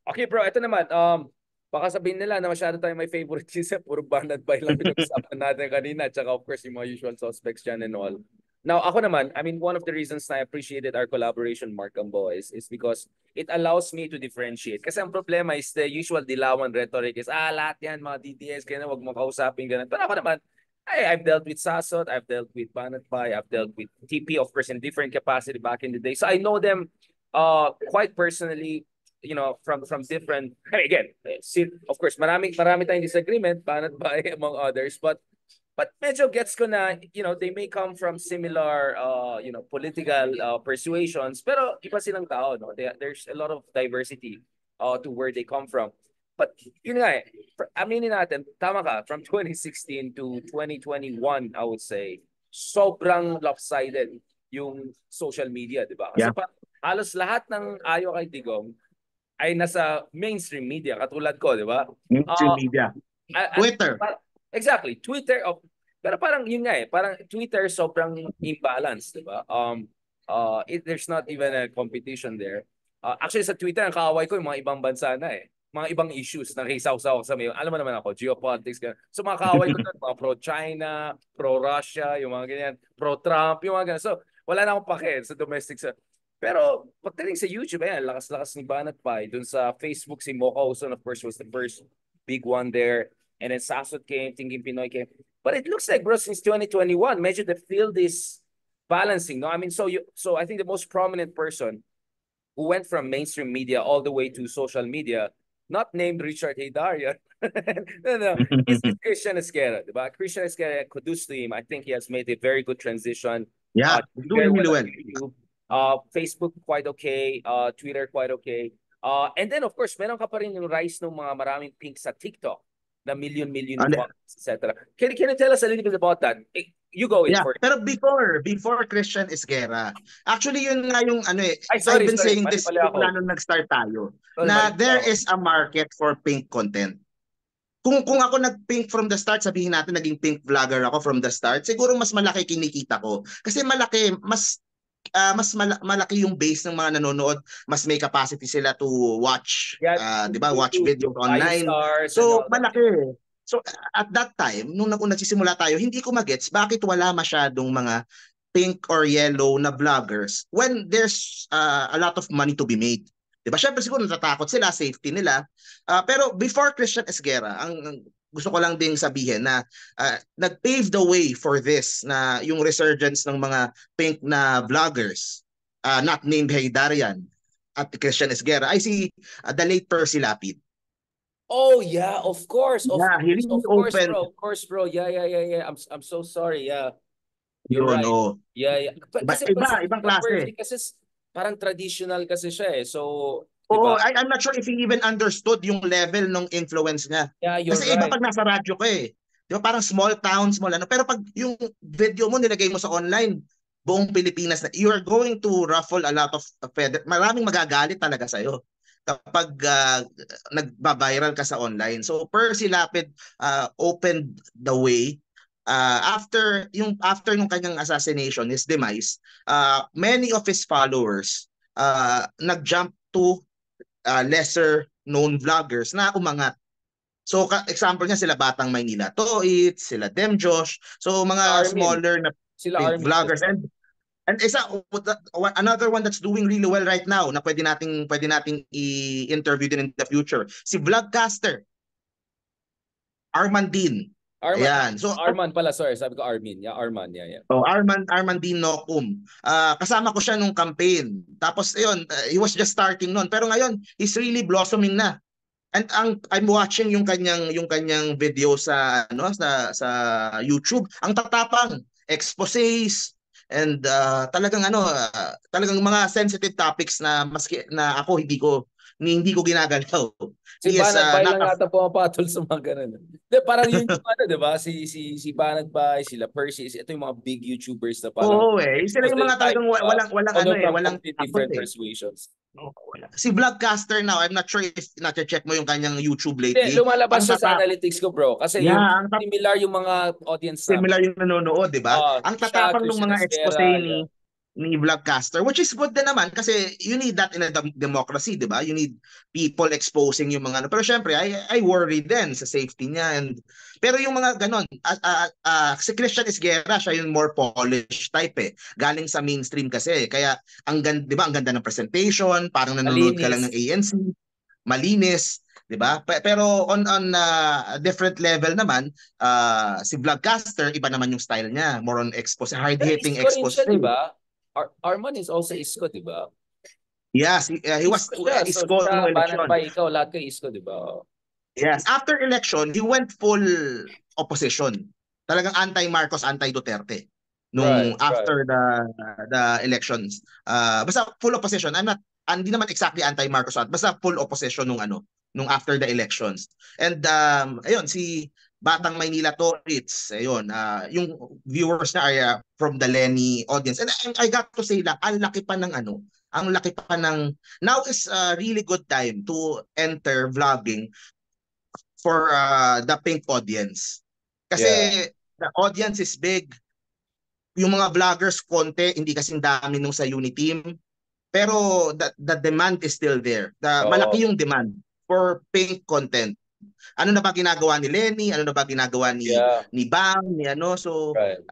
Okay bro, ito naman. Baka sabihin nila na masyado tayong may favoritism. Puro banat bay lang pinag-usapan natin kanina. Tsaka of course yung mga usual suspects dyan and all. Now, ako naman, I mean, one of the reasons na I appreciated our collaboration, Mark Gamboa, is because it allows me to differentiate. Kasi ang problema is the usual dilawan rhetoric is, lahat yan, mga DDS, kaya na wag mo kausapin, ganun. Pero ako naman, I've dealt with Sasot, I've dealt with Banat Bay, I've dealt with TP, of course, in different capacity back in the day. So I know them quite personally, you know, from different. I mean, again, of course, marami tayong disagreement, Banat Bay among others, but medyo gets ko na, you know, they may come from similar, you know, political persuasions, pero iba silang tao, no? There's a lot of diversity to where they come from. But yun nga aminin natin, tama ka, from 2016 to 2021, I would say, sobrang lopsided yung social media, di ba? Kasi Yeah. halos lahat ng ayaw kay Digong ay nasa mainstream media, katulad ko, di ba? Mainstream media. Twitter. Exactly, Twitter. Pero parang yun nga parang Twitter sobrang imbalance, di ba? There's not even a competition there. Actually, sa Twitter, ang kaaway ko yung mga ibang bansa na mga ibang issues na kisaw-saw sa may, alam mo naman ako, geopolitics, ganun. So mga kaaway ko doon, mga pro-China, pro-Russia, yung mga ganyan, pro-Trump, yung mga ganyan. So wala na akong pake sa domestic. Pero pagdating sa YouTube, lakas-lakas ni Banat Pai. Doon sa Facebook, si Mocha Oson, of course, was the first big one there. And then Sasot came, Tingin Pinoy came. But it looks like, bro, since 2021, medyo the field is balancing. No, I mean, so I think the most prominent person who went from mainstream media all the way to social media, not named Richard Heydarian. No, it's Christian Esquera. Diba? Christian Esquera, kudos to him. I think he has made a very good transition. Yeah, doing really well. YouTube. Facebook quite okay, Twitter quite okay. And then of course, meron ka pa rin yung rise ng mga maraming pink sa TikTok na million followers, etc. Can you tell us a little bit about that? You go in Yeah, for it. pero before Christian Esguerra, actually yun nga yung ano Sorry, I've been saying mali this pala ako. mula nung nag-start tayo, Sorry, na mali there pala ako. is a market for pink content. Kung ako nag-pink from the start, sabihin natin naging pink vlogger ako from the start, siguro mas malaki kinikita ko. Kasi malaki yung base ng mga nanonood, mas may capacity sila to watch, Yeah, 'di ba? Watch videos online. stars and So all that. malaki. So at that time, nung nagsisimula tayo, hindi ko magets bakit wala masyadong mga pink or yellow na vloggers when there's a lot of money to be made. 'Di ba? Syempre siguro natatakot sila, safety nila. Pero before Christian Esguerra, ang gusto ko lang ding sabihin na nag-pave the way for this, na yung resurgence ng mga pink na vloggers, not named Haydarian at Christian Esguerra, ay si the late Percy Lapid. Oh yeah, of course, He really opened. bro, of course, bro. Yeah. I'm so sorry. Yeah, you're Yun, right. oh. Yeah. Kasi Ibang klase. Percy kasi parang traditional kasi siya So, di Oo, ba? I'm not sure if he even understood yung level ng influence niya. Yeah, you're Kasi iba right. pag nasa radyo ka Di ba parang small town, small ano. Pero pag yung video mo nilagay mo sa online, buong Pilipinas na, you're going to ruffle a lot of feather. Maraming magagalit talaga sa'yo kapag nagba-viral ka sa online. So Percy Lapid opened the way. After nung kanyang assassination, his demise, many of his followers nag-jump to lesser known vloggers na umangat. So example niya sila Batang Maynila Toit, sila Dem Josh. So mga smaller na vloggers, and another one that's doing really well right now na pwede nating i-interview din in the future, si Vlogcaster Arman Din. Ayan. So Arman pala, sorry, sabi ko Armin. Yeah, Arman, yeah. So Arman Din Nokum. Kasama ko siya nung campaign. Tapos ayun, he was just starting noon. Pero ngayon, he's really blossoming na. And I'm watching yung kanyang video sa sa YouTube. Ang tatapang, exposés, and talagang mga sensitive topics na maski na ako hindi ko ginagalaw. Si Banat Bay lang yata pumapatol sa mga ganun. Parang yun yung di ba? Si Banat Bay, sila Percy, ito yung mga big YouTubers na parang Sila yung mga talagang walang different persuasions. Si Vlogcaster now, I'm not sure if na-check mo yung kanyang YouTube lately. Lumalabas siya sa analytics ko, bro. Kasi similar yung mga audience similar yung nanonood, di ba? Ang tatapang ng mga expose ni Vlogcaster, which is good din naman kasi you need that in a democracy, di ba? You need people exposing yung mga ano. Pero syempre, I worry din sa safety niya. Pero yung mga ganon, si Christian Esguerra, siya yung more polished type eh. Galing sa mainstream kasi. Kaya, di ba, ang ganda ng presentation, parang nanonood ka lang Malinis. ng ANC, malinis. 'Di ba? Pero on different level naman, si Vlogcaster iba naman yung style niya, more on expose, Pero hard-hitting isko rin expose. siya, di ba? Arman is also isko, di ba? Yes, he was Isko siya. So isko siya, nung banat election. pa ikaw, lahat kayo isko, di ba? Yes, after election, he went full opposition. Talagang anti-Marcos, anti-Duterte Right, nung right. after the elections. Basta full opposition. Hindi naman exactly anti-Marcos, basta full opposition nung after the elections. And ayun si Batang Maynila Torits, ayun, yung viewers na ay from the Lenny audience. And I got to say lang, ang laki pa ng now is a really good time to enter vlogging for the pink audience. Kasi Yeah. the audience is big. Yung mga vloggers konti, hindi kasing dami nung sa Uniteam. Pero the demand is still there. Malaki Oo. yung demand for pink content. Ano na ba ginagawa ni Lenny? Ano na ba ginagawa Yeah. ni Bang? Ni ano? So, Right.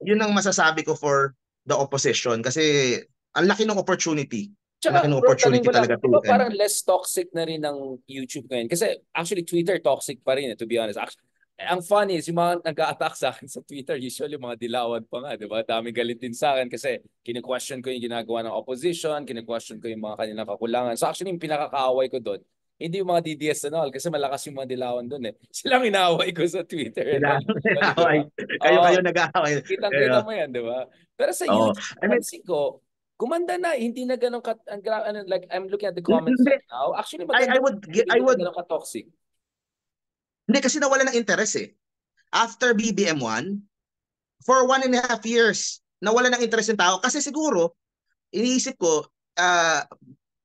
yun ang masasabi ko for the opposition. Kasi ang laki ng opportunity. Ang laki Tsaka ng bro, tanong opportunity ko lang, talaga di to. ba parang less toxic na rin ng YouTube ngayon? Kasi actually Twitter toxic pa rin, to be honest. Actually, ang funny is yung mga nag-a-attack sa akin sa Twitter, usually mga dilawan pa nga, di ba? Dami galit din sa akin kasi kine-question ko yung ginagawa ng opposition, kine-question ko yung mga kanilang kakulangan. So actually yung pinakakaaway ko doon, hindi yung mga DDS and all, kasi malakas yung mga dilawan doon eh. Silang inaaway ko sa Twitter and Sila all, usually, di nag-aaway. ba? Kayo Oo, nag-aaway. kitang-kita mo yan, di ba? Pero sa Oo. YouTube, I mean, pansin ko, gumanda na, hindi na ganun like I'm looking at the comments hindi. right now. Actually I maganda, would I hindi na would ganun ka-toxic. hindi kasi nawala ng interes eh. After BBM 1, for 1.5 years, nawala ng interes ng tao kasi siguro iniisip ko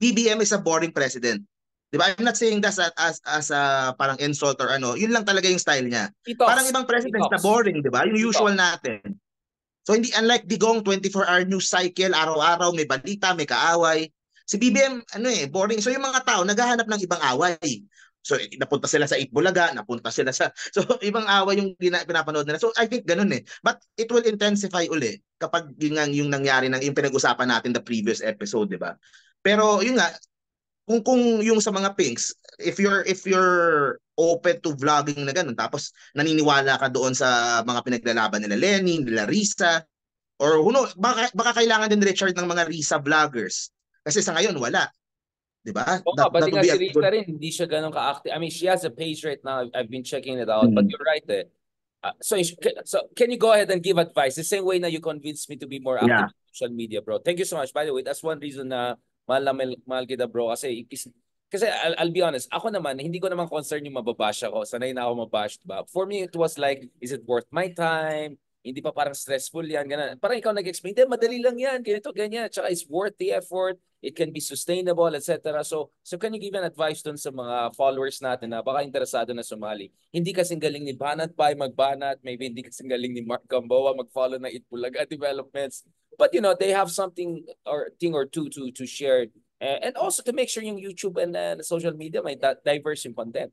BBM is a boring president. 'Di ba? I'm not saying that as a parang insult or ano. Yun lang talaga yung style niya. He Parang talks. ibang He presidents na talks. boring, 'di ba? Yung He usual talks. natin. So hindi unlike Digong 24-hour news cycle, araw-araw may balita, may kaaway. Si BBM boring. So yung mga tao naghahanap ng ibang away. So napunta sila sa Itbulaga, napunta sila sa so ibang away yung pinapanood nila. So I think ganun eh. But it will intensify uli kapag yung nangyari yung pinag-usapan natin the previous episode, 'di ba? Pero yun nga, kung yung sa mga pinks, if you're open to vlogging na ganun, tapos naniniwala ka doon sa mga pinaglalaban nila Lenny, nila Risa, or baka kailangan din Richard ng mga Risa vloggers. Kasi sa ngayon wala, 'di ba? Oo nga, That pati would nga be si a Rita good. rin, hindi siya ganun ka-active. I mean, she has a page right now. I've been checking it out. But Mm. you're right eh. So can you go ahead and give advice the same way na you convinced me to be more Yeah. active in social media, bro? Thank you so much. By the way, that's one reason na mahal kita, bro. Kasi I'll be honest, ako naman, hindi ko naman concern yung mababash ako. Sanay na ako mabash, diba? For me, it was like, is it worth my time? Hindi pa parang stressful yan, ganun. Parang ikaw nag-explain, madali lang yan, ganito, ganyan. Tsaka it's worth the effort, it can be sustainable, etc. So can you give an advice dun sa mga followers natin na baka interesado na sumali? Hindi kasing galing ni Banat Pai magbanat, maybe hindi kasing galing ni Mark Gamboa mag-follow ng Itbulaga developments. But they have something or thing or two to share. And also to make sure yung YouTube and social media may diverse yung content.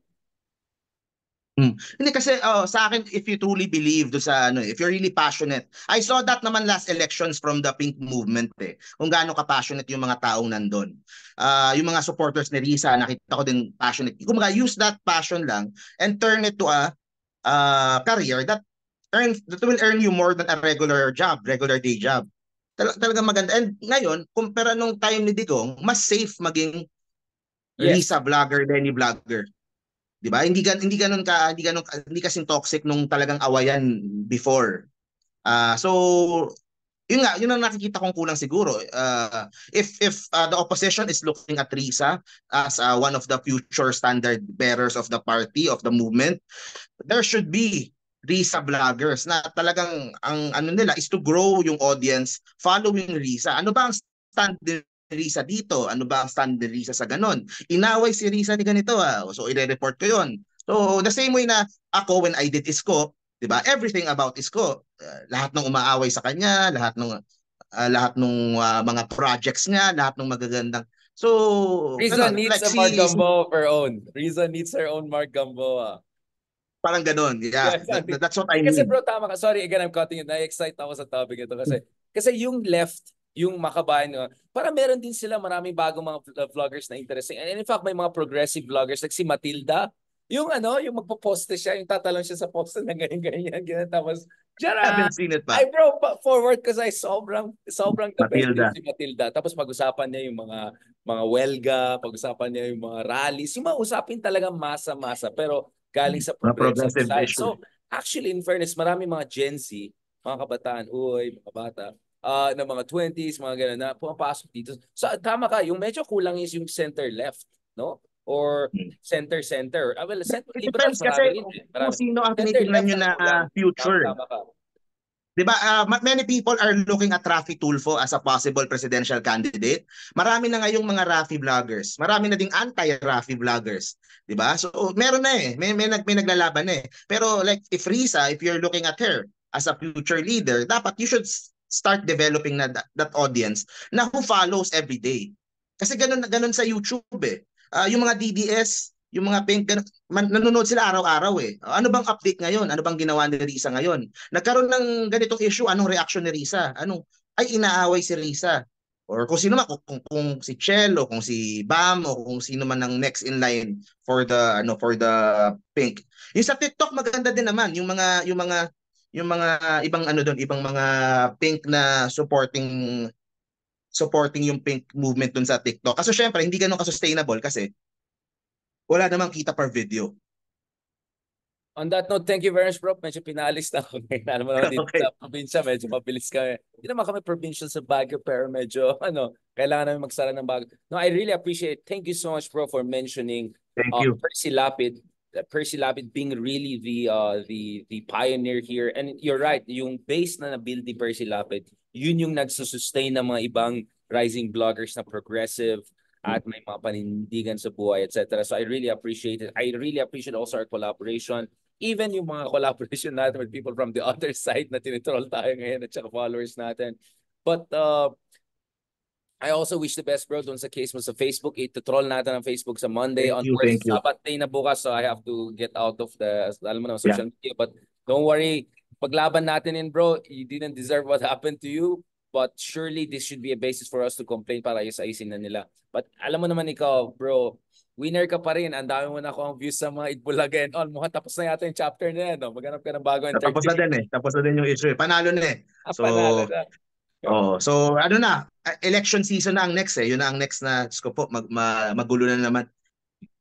Hindi kasi sa akin, if you truly believe do sa if you're really passionate. I saw that naman last elections from the Pink movement eh. Kung gaano ka passionate yung mga taong nandun. Yung mga supporters ni Risa, nakita ko din passionate. Kung use that passion lang and turn it to a career that will earn you more than a regular job, regular day job. Talagang maganda. And ngayon, kumpara nung time ni Digong, mas safe maging Yes. Risa vlogger, Lenny vlogger. 'Di ba? Hindi kasing toxic nung talagang awayan before. So yun ang nakikita kong kulang siguro. If the opposition is looking at Risa as one of the future standard bearers of the party, of the movement, there should be Risa vloggers na talagang ang ano nila is to grow yung audience following Risa. Ano ba ang stand ni Risa dito? Ano ba ang stand ni Risa sa ganon? Inaway si Risa ni ganito so i-report ko yon. So the same way na ako when I did Isko, 'di ba? Everything about Isko, lahat ng umaaway sa kanya, lahat ng lahat ng mga projects niya, lahat ng magagandang. So, Riza ano, needs like a Mark si Gamboa of her own. Riza needs her own Mark Gamboa. parang ganun. Yeah, Yes, Andy. that's what I Kasi mean. bro, tama ka. Sorry, again, I'm cutting it. Na-excite ako sa topic ito kasi yung left, yung makabayan, para meron din sila maraming bagong mga vloggers na interesting. And in fact, may mga progressive vloggers like si Matilda. Yung yung magpo-poste siya, yung tatalon siya sa poste na ganyan. Tapos, I Jara! haven't seen it pa. Ay bro, forward kasi sobrang the best Matilda. din si Matilda. Tapos pag-usapan niya yung mga welga, pag-usapan niya yung mga rallies, yung mga usapin talaga masa-masa. Pero galing sa Mga progressive progressive side. issue. So, actually, in fairness, marami mga Gen Z, mga kabataan, mga bata, na mga 20s, mga gano'n na pumapasok dito. So, tama ka, yung medyo kulang is yung center-left, no? Or center-center. Well, center It liberals, depends marami kasi rin. kung Marami. sino ang tinitingnan Center-left nyo ang na kulang. future. Tama ka. 'Di ba? Many people are looking at Raffy Tulfo as a possible presidential candidate. Marami na ngayong mga Raffy vloggers. Marami na ding anti-Raffy vloggers, 'di ba? So meron na eh. May naglalaban na eh. Pero like if you're looking at her as a future leader, dapat you should start developing na that audience na who follows every day. Kasi ganun sa YouTube eh. Yung mga DDS, yung mga pink, nanonood sila araw-araw eh. Ano bang update ngayon? Ano bang ginawa ni Risa ngayon? Nagkaroon ng ganitong issue, anong reaction ni Risa? Ay inaaway si Risa. Or kung sino man, kung si Chel o kung si Bam o kung sino man ang next in line for the pink. Yung sa TikTok maganda din naman yung mga ibang doon, ibang mga pink na supporting yung pink movement dun sa TikTok. Kasi syempre hindi ganun ka-sustainable kasi wala namang kita per video. On that note, thank you very much, bro. Medyo pinalis na ako ngayon. Alam mo naman dito Okay. sa probinsya, medyo mabilis kami. Hindi naman kami provincial sa Baguio, pero medyo, kailangan namin magsara ng Baguio. No, I really appreciate it. Thank you so much, bro, for mentioning Thank you. Percy Lapid. Percy Lapid being really the pioneer here. And you're right, yung base na na-build ni Percy Lapid, yun yung nagsusustain ng mga ibang rising bloggers na progressive at may mga panindigan sa buhay, etc. So I really appreciate it. I really appreciate also our collaboration. Even yung mga collaboration natin with people from the other side na tinitroll tayo ngayon at saka followers natin. But I also wish the best, bro, doon sa case mo sa Facebook. Ito-troll natin ang Facebook sa Monday. Thank you. Onwards, Thank you. Sabat day na bukas, so I have to get out of the, alam mo naman, Yeah. social media. But don't worry, paglaban natin bro. You didn't deserve what happened to you. But surely this should be a basis for us to complain para ayos-ayosin na nila. But alam mo naman ikaw, bro, winner ka pa rin. Ang dami mo na akong views sa mga Itbulaga and all. Mukhang tapos na yata yung chapter na yan. No? Maghanap ka ng bago Tapos na din eh. Tapos na din yung issue eh. Panalo na eh. So, Panalo na. ano na, election season na ang next eh. Yun na ang next na, Diyos ko po, magulo na naman.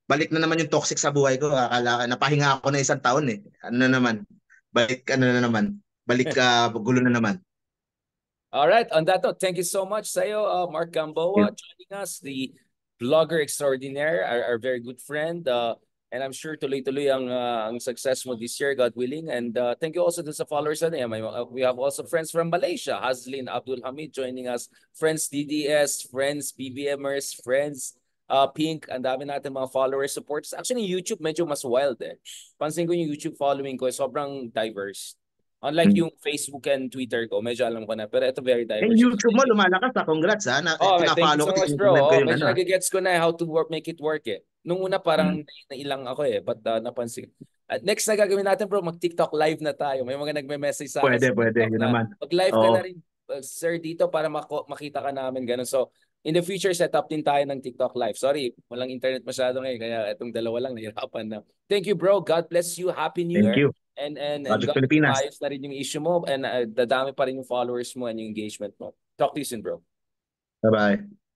Balik na naman yung toxic sa buhay ko. Akala, napahinga ako na 1 taon eh. Ano na naman? Balik gulo na naman. All right. On that note, thank you so much sa'yo, Mark Gamboa, joining us, the vlogger extraordinaire, our very good friend. And I'm sure tuloy-tuloy ang success mo this year, God willing. And thank you also to sa followers na we have also friends from Malaysia, Hazlin Abdul Hamid joining us, friends DDS, friends PBMers, friends Pink, ang dami natin mga followers, supporters. Actually, YouTube medyo mas wild eh. Pansin ko yung YouTube following ko, sobrang diverse. Unlike yung Facebook and Twitter ko, medyo alam ko na. Pero ito very diverse. YouTube mo, lumalakas ha. Congrats ha. Thank you Pina-follow so ko, much, bro. tinitingnan ko yung Medyo nagigets ko na how to make it work eh. Nung una parang nailang ako eh. But napansin. At next na gagawin natin, bro, mag-TikTok live na tayo. May mga nagme-message sa akin. Pwede. Yun naman. Mag-live ka na rin, sir, dito para makita ka namin. Ganun. So, in the future, set up din tayo ng TikTok live. Sorry, walang internet masyado ngayon. Kaya itong dalawa lang, nahirapan na. Thank you, bro. God bless you. Happy New Year. Thank you. And Project God, Pilipinas. ayos na rin yung issue mo and dadami pa rin yung followers mo and yung engagement mo. Talk to you soon, bro. Bye-bye.